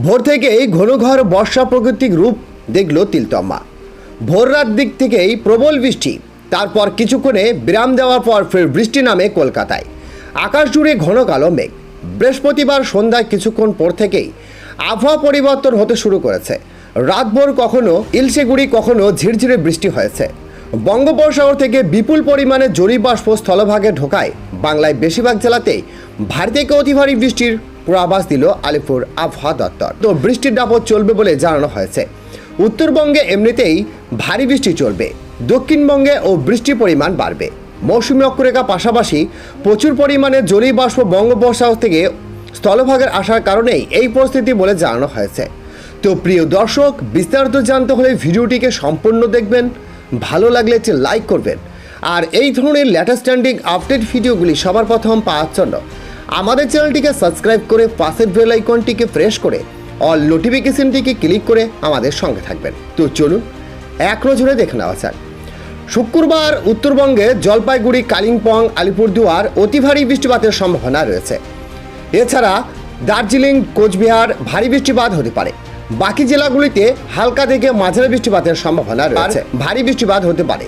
ভোর থেকেই ঘন বর্ষা প্রাকৃতিক রূপ দেখল তিলতম্মা। ভোর রাত দিক থেকেই প্রবল বৃষ্টি, তারপর কিছুক্ষণে বিরাম দেওয়ার পর ফের বৃষ্টি নামে কলকাতায়। আকাশ জুড়ে ঘন কালো মেঘ। বৃহস্পতিবার সন্ধ্যায় কিছুক্ষণ পর থেকেই আবহাওয়া পরিবর্তন হতে শুরু করেছে। রাতভর কখনো ইলশেগুড়ি, কখনো ঝিরঝিরে বৃষ্টি হয়েছে। বঙ্গোপসাগর থেকে বিপুল পরিমাণে জলীয়বাষ্প স্থলভাগে ঢোকায় বাংলায় বেশিরভাগ জেলাতেই ভারী থেকে অতি ভারী বৃষ্টির পূর্বাভাস দিল আলিপুর আবহাওয়া দপ্তর। তো বৃষ্টির দাপট চলবে বলে জানানো হয়েছে। উত্তরবঙ্গে এমনিতেই ভারী বৃষ্টি চলবে, দক্ষিণবঙ্গে ও বৃষ্টির পরিমাণ বাড়বে। মৌসুমী অক্ষরেখা পাশাপাশি প্রচুর পরিমাণে জলীয়বাষ্প বঙ্গোপসাগর থেকে স্থলভাগের আসার কারণেই এই পরিস্থিতি বলে জানানো হয়েছে। তো প্রিয় দর্শক, বিস্তারিত জানতে হলে ভিডিওটিকে সম্পূর্ণ দেখবেন, ভালো লাগলে একটি লাইক করবেন। আর এই ধরনের লেটেস্ট ট্রেন্ডিং আপডেট ভিডিওগুলি সবার প্রথম পাওয়ার জন্য আমাদের চ্যানেলটিকে সাবস্ক্রাইব করে পাশের বেল আইকনটিকে প্রেস করে অল নোটিফিকেশনটিকে ক্লিক করে আমাদের সঙ্গে থাকবেন। তো চলুন এক নজরে দেখে নেওয়া যাক। শুক্রবার উত্তরবঙ্গে জলপাইগুড়ি, কালিম্পং, আলিপুরদুয়ার অতি ভারী বৃষ্টিপাতের সম্ভাবনা রয়েছে। এছাড়া দার্জিলিং, কোচবিহার ভারী বৃষ্টিপাত হতে পারে। বাকি জেলাগুলিতে হালকা থেকে মাঝারি বৃষ্টিপাতের সম্ভাবনা রয়েছে। ভারী বৃষ্টিপাত হতে পারে।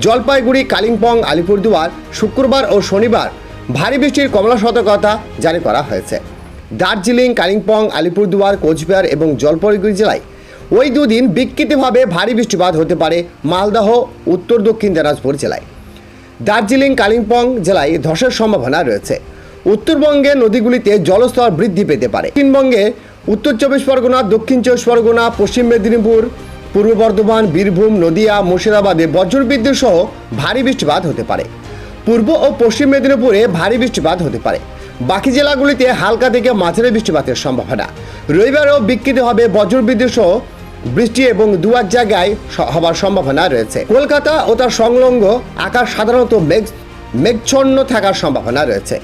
জলপাইগুড়ি, কালিম্পং, আলিপুরদুয়ার শুক্রবার ও শনিবার ভারী বৃষ্টির কমলা সতর্কতা জারি করা হয়েছে। দার্জিলিং, কালিম্পং, আলিপুরদুয়ার, কোচবিহার এবং জলপাইগুড়ি জেলায় ওই দুদিন বিক্ষিপ্তভাবে ভারী বৃষ্টিপাত হতে পারে। মালদহ, উত্তর দক্ষিণ দিনাজপুর জেলায়, দার্জিলিং, কালিম্পং জেলায় ধসের সম্ভাবনা রয়েছে। উত্তরবঙ্গে নদীগুলিতে জলস্তর বৃদ্ধি পেতে পারে। দক্ষিণবঙ্গে উত্তর চব্বিশ পরগনা, দক্ষিণ চব্বিশ পরগনা, পশ্চিম মেদিনীপুর, পূর্ব বর্ধমান, বীরভূম, নদিয়া, মুর্শিদাবাদে বজ্রবিদ্যুৎ সহ ভারী বৃষ্টিপাত হতে পারে। পূর্ব ও পশ্চিম মেদিনীপুরে ভারী বৃষ্টিপাত হতে পারে। বাকি জেলাগুলিতে হালকা থেকে মাঝারি বৃষ্টিপাতের সম্ভাবনা। রবিবারও বিক্ষিপ্ত হবে বজ্রবিদ্যুৎ সহ বৃষ্টি এবং দু এক জায়গায় হওয়ার সম্ভাবনা রয়েছে। কলকাতা ও তার সংলগ্ন আকাশ সাধারণত মেঘচ্ছন্ন থাকার সম্ভাবনা রয়েছে।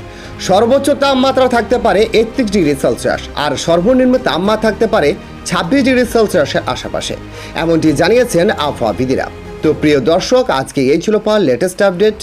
সর্বোচ্চ তাপমাত্রা থাকতে পারে 31 ডিগ্রি সেলসিয়াস আর সর্বনিম্ন তাপমাত্রা থাকতে পারে 26 ডিগ্রি সেলসিয়াসের আশেপাশে, এমনটি জানিয়েছেন আবহাওয়াবিদরা। তো প্রিয় দর্শক, আজকে এই ছিল লেটেস্ট আপডেট।